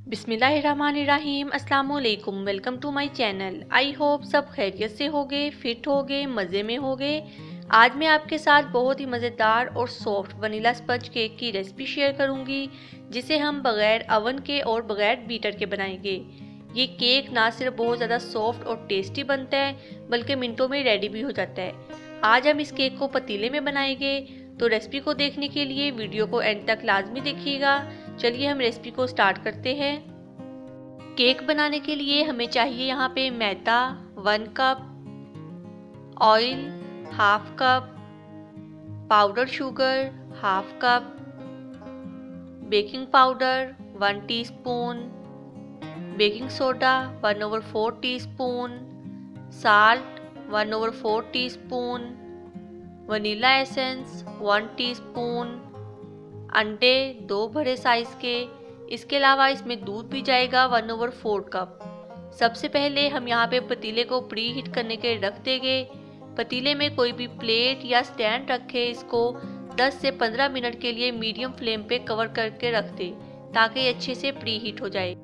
बिस्मिल्लाहिर्रहमानिर्रहीम अस्सलाम वालेकुम। Welcome to my channel. I hope सब खैरियत से होगे, फिट होगे, मज़े में होगे। आज मैं आपके साथ बहुत ही मज़ेदार और सॉफ्ट वनीला स्पंज केक की रेसिपी शेयर करूंगी, जिसे हम बग़ैर अवन के और बग़ैर बीटर के बनाएंगे। ये केक ना सिर्फ बहुत ज़्यादा सॉफ्ट और टेस्टी बनता है, बल्कि मिनटों में रेडी भी हो जाता है। आज हम इस केक को पतीले में बनाएंगे, तो रेसिपी को देखने के लिए वीडियो को एंड तक लाजमी देखिएगा। चलिए हम रेसिपी को स्टार्ट करते हैं। केक बनाने के लिए हमें चाहिए यहाँ पे मैदा 1 cup, oil half cup, powder sugar half cup, baking powder 1 teaspoon, baking soda 1/4 teaspoon, salt 1/4 teaspoon, vanilla essence 1 teaspoon, अंडे 2 बड़े साइज के। इसके अलावा इसमें दूध भी जाएगा 1/4 कप। सबसे पहले हम यहाँ पे पतीले को प्री हीट करने के रख देंगे। पतीले में कोई भी प्लेट या स्टैंड रखे, इसको 10 से 15 मिनट के लिए मीडियम फ्लेम पे कवर करके रख दे, ताकि अच्छे से प्री हीट हो जाए।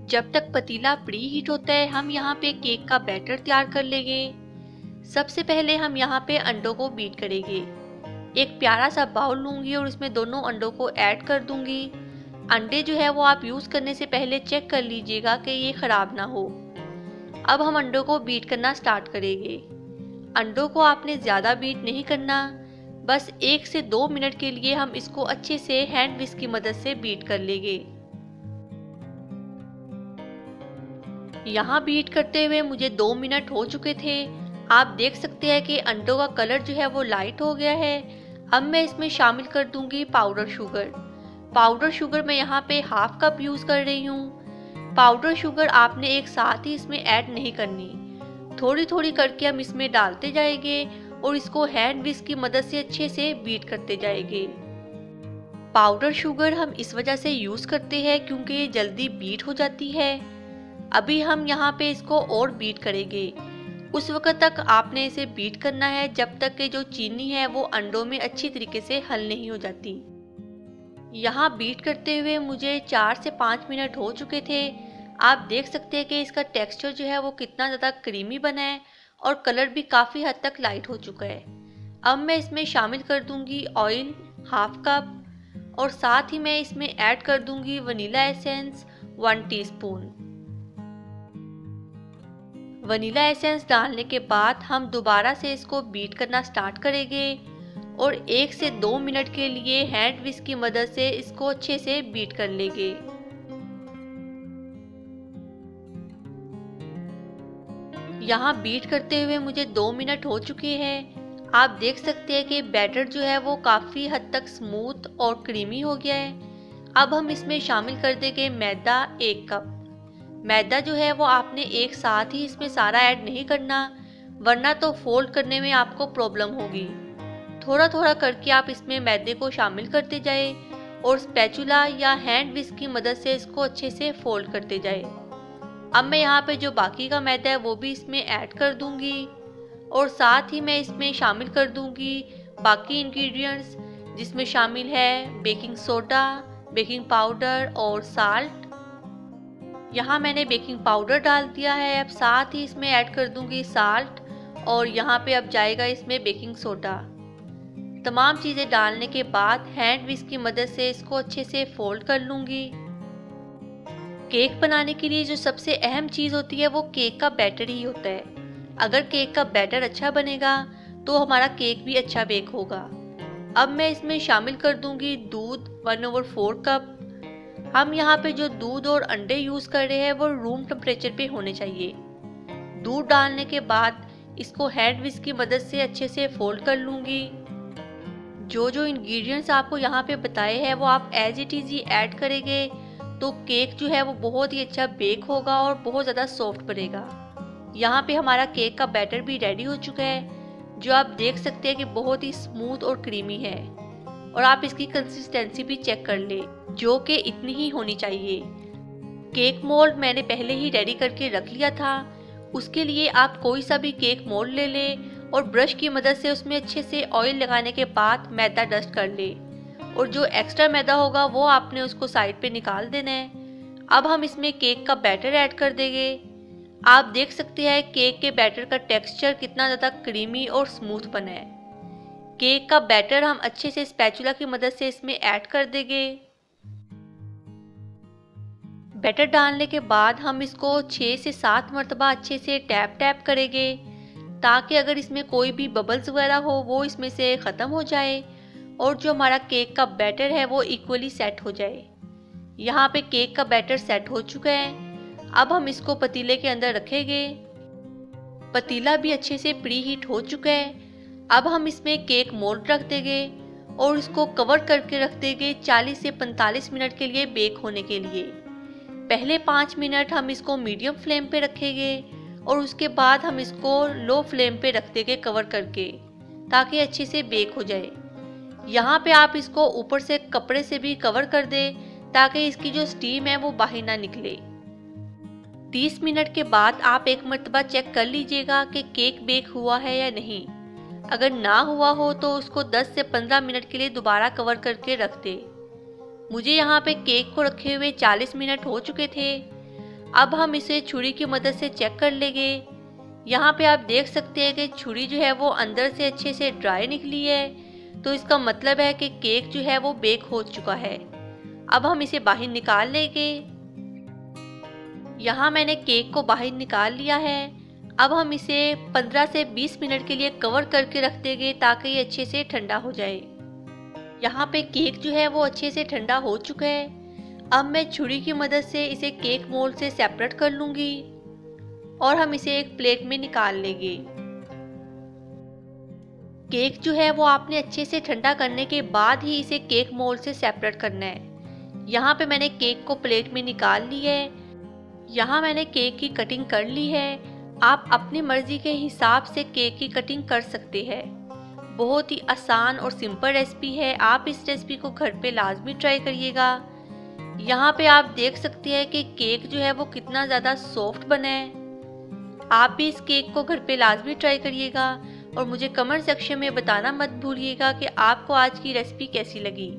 जब तक पतीला प्री हीट होता है, हम यहाँ पे केक का बैटर तैयार कर लेंगे। सबसे पहले हम यहाँ पे अंडों को बीट करेंगे। एक प्यारा सा बाउल लूंगी और इसमें दोनों अंडों को ऐड कर दूंगी। अंडे जो है वो आप यूज़ करने से पहले चेक कर लीजिएगा कि ये ख़राब ना हो। अब हम अंडों को बीट करना स्टार्ट करेंगे। अंडों को आपने ज़्यादा बीट नहीं करना, बस 1 से 2 मिनट के लिए हम इसको अच्छे से हैंड विस्क की मदद से बीट कर लेंगे। यहाँ बीट करते हुए मुझे 2 मिनट हो चुके थे। आप देख सकते हैं कि अंडों का कलर जो है वो लाइट हो गया है। अब मैं इसमें शामिल कर दूंगी पाउडर शुगर। पाउडर शुगर मैं यहाँ पे हाफ कप यूज़ कर रही हूँ। पाउडर शुगर आपने एक साथ ही इसमें ऐड नहीं करनी, थोड़ी थोड़ी करके हम इसमें डालते जाएंगे और इसको हैंड विस्क की मदद से अच्छे से बीट करते जाएंगे। पाउडर शुगर हम इस वजह से यूज़ करते हैं क्योंकि ये जल्दी बीट हो जाती है। अभी हम यहाँ पे इसको और बीट करेंगे। उस वक्त तक आपने इसे बीट करना है जब तक कि जो चीनी है वो अंडों में अच्छी तरीके से हल नहीं हो जाती। यहाँ बीट करते हुए मुझे 4 से 5 मिनट हो चुके थे। आप देख सकते हैं कि इसका टेक्सचर जो है वो कितना ज़्यादा क्रीमी बना है और कलर भी काफ़ी हद तक लाइट हो चुका है। अब मैं इसमें शामिल कर दूंगी ऑयल हाफ कप और साथ ही मैं इसमें ऐड कर दूंगी vanilla essence 1 teaspoon. Vanilla essence डालने के बाद हम दोबारा से इसको बीट करना स्टार्ट करेंगे और 1 से 2 मिनट के लिए हैंड विस्क की मदद से इसको अच्छे से बीट कर लेंगे। यहाँ बीट करते हुए मुझे 2 मिनट हो चुके हैं। आप देख सकते हैं कि बैटर जो है वो काफ़ी हद तक स्मूथ और क्रीमी हो गया है। अब हम इसमें शामिल कर देंगे मैदा 1 कप। मैदा जो है वो आपने एक साथ ही इसमें सारा ऐड नहीं करना, वरना तो फोल्ड करने में आपको प्रॉब्लम होगी। थोड़ा थोड़ा करके आप इसमें मैदे को शामिल करते जाए और स्पैचुला या हैंड विस्क की मदद से इसको अच्छे से फोल्ड करते जाए। अब मैं यहाँ पे जो बाकी का मैदा है वो भी इसमें ऐड कर दूंगी और साथ ही मैं इसमें शामिल कर दूंगी बाकी इंग्रेडिएंट्स, जिसमें शामिल है बेकिंग सोडा, बेकिंग पाउडर और साल्ट। यहाँ मैंने बेकिंग पाउडर डाल दिया है। अब साथ ही इसमें ऐड कर दूंगी साल्ट और यहाँ पे अब जाएगा इसमें बेकिंग सोडा। तमाम चीज़ें डालने के बाद हैंड विस्क की मदद से इसको अच्छे से फोल्ड कर लूँगी। केक बनाने के लिए जो सबसे अहम चीज़ होती है वो केक का बैटर ही होता है। अगर केक का बैटर अच्छा बनेगा तो हमारा केक भी अच्छा बेक होगा। अब मैं इसमें शामिल कर दूंगी दूध 1/4 कप। हम यहाँ पे जो दूध और अंडे यूज़ कर रहे हैं वो रूम टेम्परेचर पे होने चाहिए। दूध डालने के बाद इसको हैंड विस्क की मदद से अच्छे से फोल्ड कर लूँगी। जो जो इंग्रेडिएंट्स आपको यहाँ पे बताए हैं वो आप एज इट इज़ ही ऐड करेंगे तो केक जो है वो बहुत ही अच्छा बेक होगा और बहुत ज़्यादा सॉफ्ट बनेगा। यहाँ पे हमारा केक का बैटर भी रेडी हो चुका है, जो आप देख सकते हैं कि बहुत ही स्मूथ और क्रीमी है। और आप इसकी कंसिस्टेंसी भी चेक कर ले, जो कि इतनी ही होनी चाहिए। केक मोल्ड मैंने पहले ही रेडी करके रख लिया था। उसके लिए आप कोई सा भी केक मोल्ड ले लें और ब्रश की मदद से उसमें अच्छे से ऑयल लगाने के बाद मैदा डस्ट कर ले और जो एक्स्ट्रा मैदा होगा वो आपने उसको साइड पे निकाल देना है। अब हम इसमें केक का बैटर ऐड कर देंगे। आप देख सकते हैं केक के बैटर का टेक्सचर कितना ज़्यादा क्रीमी और स्मूथ बना है। केक का बैटर हम अच्छे से स्पैचुला की मदद से इसमें ऐड कर देंगे। बैटर डालने के बाद हम इसको 6 से 7 मरतबा अच्छे से टैप टैप करेंगे, ताकि अगर इसमें कोई भी बबल्स वगैरह हो वो इसमें से ख़त्म हो जाए और जो हमारा केक का बैटर है वो इक्वली सेट हो जाए। यहाँ पे केक का बैटर सेट हो चुका है। अब हम इसको पतीले के अंदर रखेंगे। पतीला भी अच्छे से प्री हीट हो चुका है। अब हम इसमें केक मोल्ड रख देंगे और इसको कवर करके रख देंगे 40 से 45 मिनट के लिए बेक होने के लिए। पहले 5 मिनट हम इसको मीडियम फ्लेम पे रखेंगे और उसके बाद हम इसको लो फ्लेम पे रख देंगे कवर करके, ताकि अच्छे से बेक हो जाए। यहाँ पे आप इसको ऊपर से कपड़े से भी कवर कर दें, ताकि इसकी जो स्टीम है वो बाहर ना निकले। 30 मिनट के बाद आप एक मरतबा चेक कर लीजिएगा कि केक बेक हुआ है या नहीं। अगर ना हुआ हो तो उसको 10 से 15 मिनट के लिए दोबारा कवर करके रख दे। मुझे यहाँ पे केक को रखे हुए 40 मिनट हो चुके थे। अब हम इसे छुरी की मदद से चेक कर लेंगे। यहाँ पे आप देख सकते हैं कि छुरी जो है वो अंदर से अच्छे से ड्राई निकली है, तो इसका मतलब है कि केक जो है वो बेक हो चुका है। अब हम इसे बाहर निकाल लेंगे। यहाँ मैंने केक को बाहर निकाल लिया है। अब हम इसे 15 से 20 मिनट के लिए कवर करके रख देंगे, ताकि ये अच्छे से ठंडा हो जाए। यहाँ पे केक जो है वो अच्छे से ठंडा हो चुका है। अब मैं छुरी की मदद से इसे केक मोल्ड से सेपरेट कर लूँगी और हम इसे एक प्लेट में निकाल लेंगे। केक जो है वो आपने अच्छे से ठंडा करने के बाद ही इसे केक मोल्ड से सेपरेट करना है। यहाँ पे मैंने केक को प्लेट में निकाल ली है। यहाँ मैंने केक की कटिंग कर ली है। आप अपनी मर्जी के हिसाब से केक की कटिंग कर सकते हैं। बहुत ही आसान और सिंपल रेसिपी है। आप इस रेसिपी को घर पे लाजमी ट्राई करिएगा। यहाँ पे आप देख सकते हैं कि केक जो है वो कितना ज़्यादा सॉफ्ट बना है। आप भी इस केक को घर पे लाजमी ट्राई करिएगा और मुझे कमेंट सेक्शन में बताना मत भूलिएगा कि आपको आज की रेसिपी कैसी लगी।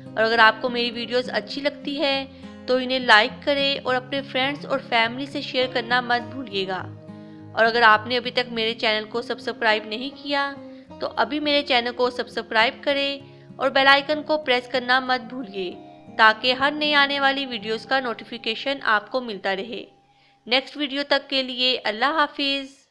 और अगर आपको मेरी वीडियोस अच्छी लगती है तो इन्हें लाइक करें और अपने फ्रेंड्स और फैमिली से शेयर करना मत भूलिएगा। और अगर आपने अभी तक मेरे चैनल को सब्सक्राइब नहीं किया तो अभी मेरे चैनल को सब्सक्राइब करें और बेल आइकन को प्रेस करना मत भूलिए, ताकि हर नई आने वाली वीडियोस का नोटिफिकेशन आपको मिलता रहे। नेक्स्ट वीडियो तक के लिए अल्लाह हाफिज़।